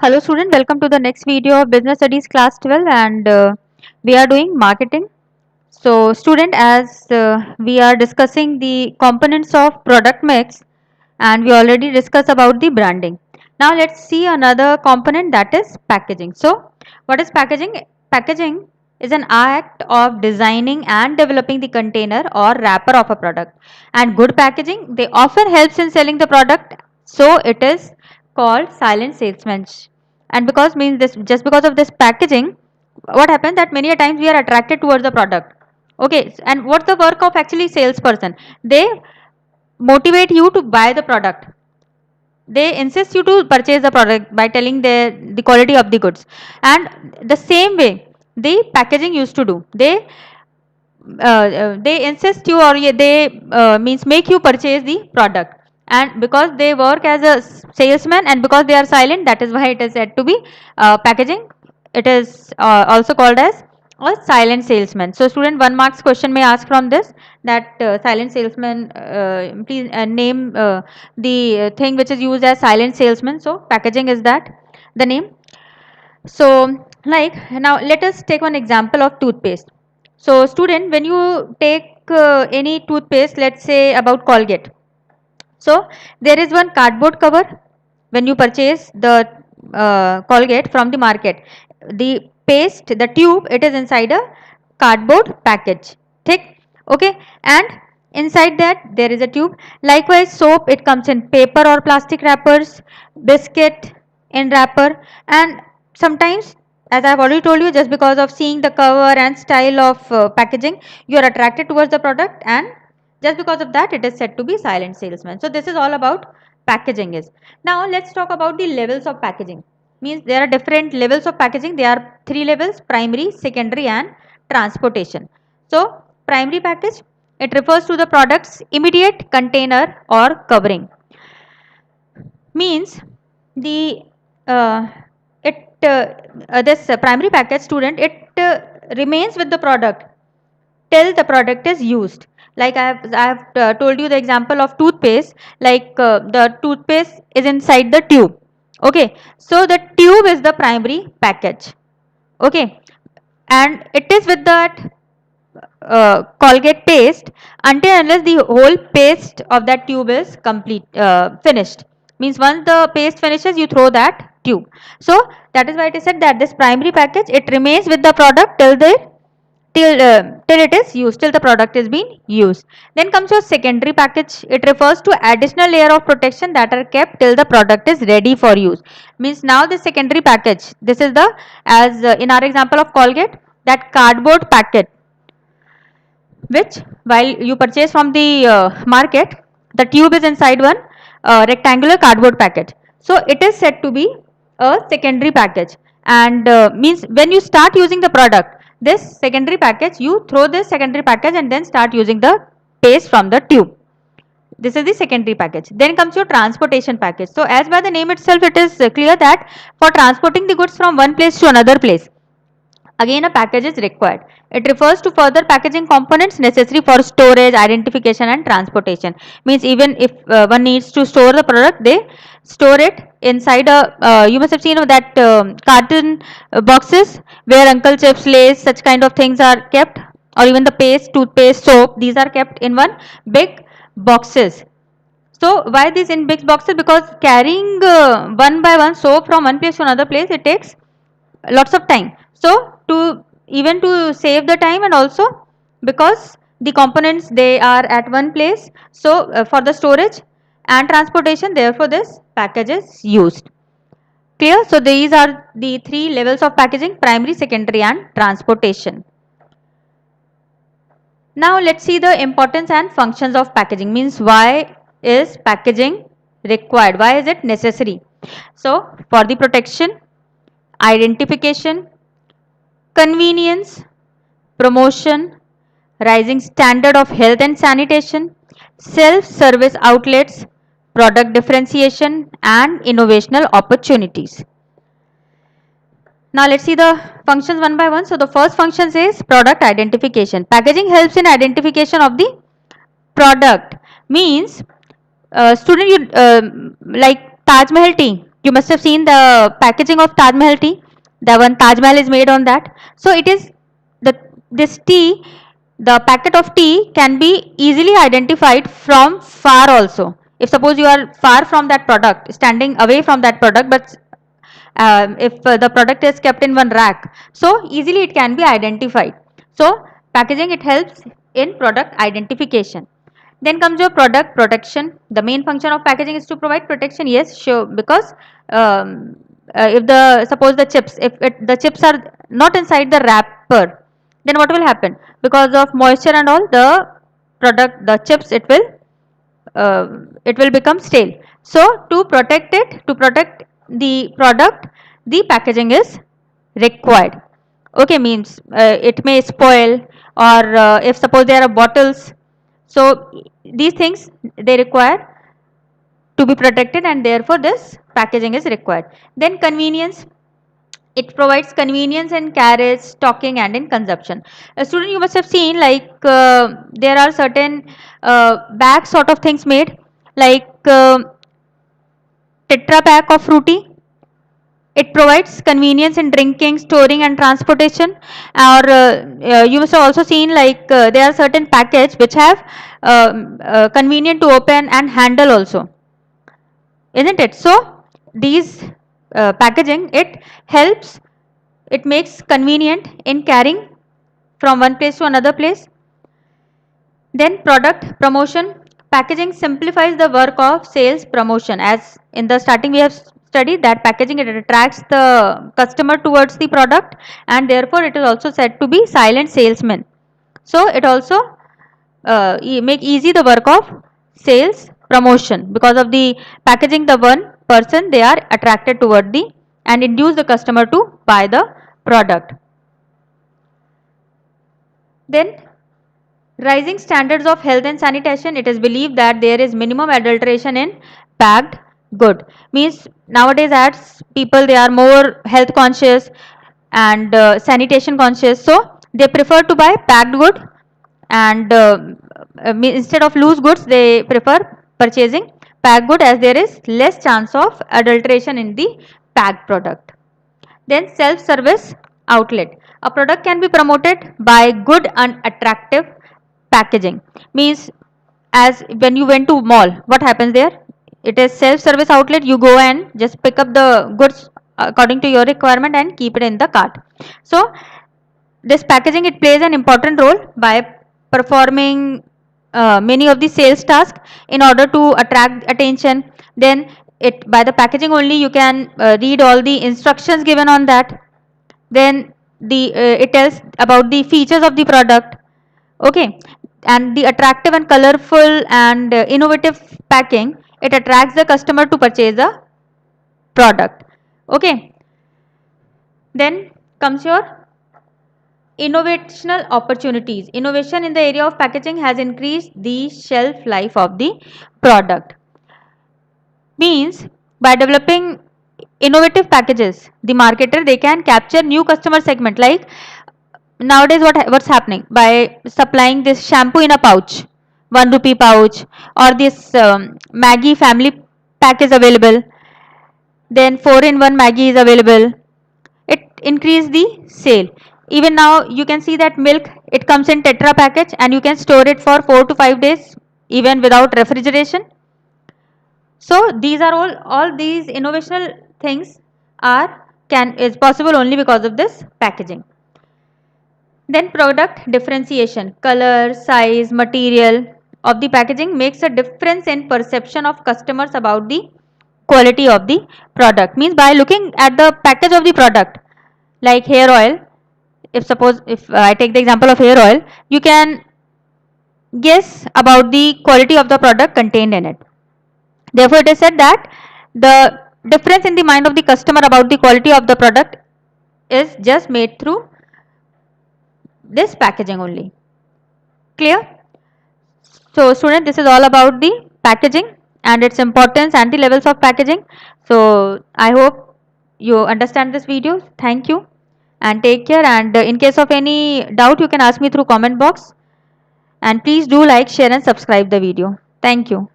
Hello student, welcome to the next video of Business Studies class 12 and we are doing marketing. So student, as we are discussing the components of product mix and we already discussed about the branding. Now let's see another component, that is packaging. So what is packaging? Packaging is an act of designing and developing the container or wrapper of a product, and good packaging, they often helps in selling the product, so it is called silent salesmanship. And because means this, just because of this packaging, what happens that many a times we are attracted towards the product. Okay, and what's the work of actually salesperson? They motivate you to buy the product. They insist you to purchase the product by telling the quality of the goods. And the same way the packaging used to do, they insist you, or they means make you purchase the product. And because they work as a salesman and because they are silent, that is why it is said to be packaging. It is also called as a silent salesman. So student, 1 marks question may ask from this, that silent salesman, please name the thing which is used as silent salesman. So packaging is that the name. So like, now let us take one example of toothpaste. So student, when you take any toothpaste, let's say about Colgate. So there is one cardboard cover when you purchase the Colgate from the market. The paste, the tube, it is inside a cardboard package. Thick, okay, and inside that there is a tube. Likewise, soap, it comes in paper or plastic wrappers, biscuit in wrapper, and sometimes, as I have already told you, just because of seeing the cover and style of packaging, you are attracted towards the product, and just because of that it is said to be silent salesman. So this is all about packaging is. Now let's talk about the levels of packaging. Means there are different levels of packaging. There are 3 levels: primary, secondary and transportation. So primary package, it refers to the product's immediate container or covering. Means the it this primary package, student, it remains with the product till the product is used. Like I have told you the example of toothpaste. Like the toothpaste is inside the tube. Okay, so the tube is the primary package. Okay, and it is with that Colgate paste until unless the whole paste of that tube is complete, finished. Means once the paste finishes, you throw that tube. So that is why it is said that this primary package, it remains with the product till it is used, till the product is being used. Then comes your secondary package. It refers to additional layer of protection that are kept till the product is ready for use. Means now the secondary package, this is the, as in our example of Colgate, that cardboard packet, which while you purchase from the market, the tube is inside one rectangular cardboard packet. So it is said to be a secondary package, and means when you start using the product, this secondary package, you throw this secondary package and then start using the paste from the tube. This is the secondary package. Then comes your transportation package. So as by the name itself, it is clear that for transporting the goods from one place to another place, again a package is required. It refers to further packaging components necessary for storage, identification and transportation. Means even if one needs to store the product, they store it inside a, you must have seen that carton boxes where Uncle Chips, Lays, such kind of things are kept, or even the paste, toothpaste, soap, these are kept in one big boxes. So why this in big boxes? Because carrying one by one soap from one place to another place, it takes lots of time. So to even to save the time, and also because the components, they are at one place, so for the storage and transportation, therefore this package is used. Clear? So these are the 3 levels of packaging: primary, secondary and transportation. Now let's see the importance and functions of packaging. Means why is packaging required? Why is it necessary? So for the protection, identification, convenience, promotion, rising standard of health and sanitation, self-service outlets, product differentiation and innovational opportunities. Now let's see the functions one by one. So the first function says product identification. Packaging helps in identification of the product. Means student, you like Taj Mahal tea. You must have seen the packaging of Taj Mahal tea. The one Taj Mahal is made on that. So it is this tea, the packet of tea can be easily identified from far also. If suppose you are far from that product, standing away from that product, but if the product is kept in one rack, so easily it can be identified. So packaging, it helps in product identification. Then comes your product protection. The main function of packaging is to provide protection. Yes, sure, because if the suppose the chips, if the chips are not inside the wrapper, then what will happen? Because of moisture and all, the product, the chips, it will become stale. So to protect it, to protect the product, the packaging is required. Okay, means it may spoil, or if suppose there are bottles, so these things, they require to be protected, and therefore this packaging is required. Then convenience. It provides convenience in carriage, stocking, and in consumption. A student, you must have seen, like there are certain bag sort of things made, like Tetra pack of fruity. It provides convenience in drinking, storing, and transportation. Or you must have also seen, like there are certain packets which have convenient to open and handle also, isn't it? So these packaging, it helps, it makes convenient in carrying from one place to another place. Then product promotion. Packaging simplifies the work of sales promotion. As in the starting we have studied that packaging, it attracts the customer towards the product, and therefore it is also said to be silent salesman. So it also make easy the work of sales promotion. Because of the packaging, the one person, they are attracted toward the and induce the customer to buy the product. Then rising standards of health and sanitation. It is believed that there is minimum adulteration in packed good. Means nowadays, as people, they are more health conscious and sanitation conscious, so they prefer to buy packed good, and instead of loose goods, they prefer purchasing packed good, as there is less chance of adulteration in the packed product. Then self-service outlet. A product can be promoted by good and attractive packaging. Means as when you went to mall, what happens there? It is self-service outlet. You go and just pick up the goods according to your requirement and keep it in the cart. So this packaging, it plays an important role by performing many of the sales tasks in order to attract attention. Then it, by the packaging only, you can read all the instructions given on that. Then the it tells about the features of the product. Okay, and the attractive and colorful and innovative packing, it attracts the customer to purchase the product. Okay, then comes your innovational opportunities. Innovation in the area of packaging has increased the shelf life of the product. Means by developing innovative packages, the marketer, they can capture new customer segment. Like nowadays, what's happening, by supplying this shampoo in a pouch, 1 rupee pouch, or this Maggi family pack is available, then 4-in-1 Maggi is available, it increase the sale. Even now you can see that milk, it comes in tetra package, and you can store it for 4 to 5 days even without refrigeration. So these are all these innovational things is possible only because of this packaging. Then product differentiation. Color, size, material of the packaging makes a difference in perception of customers about the quality of the product. Means by looking at the package of the product, like hair oil, if I take the example of hair oil, you can guess about the quality of the product contained in it. Therefore, it is said that the difference in the mind of the customer about the quality of the product is just made through this packaging only. Clear? So student, this is all about the packaging and its importance and the levels of packaging. So I hope you understand this video. Thank you and take care, and in case of any doubt, you can ask me through comment box, and please do like, share and subscribe the video. Thank you.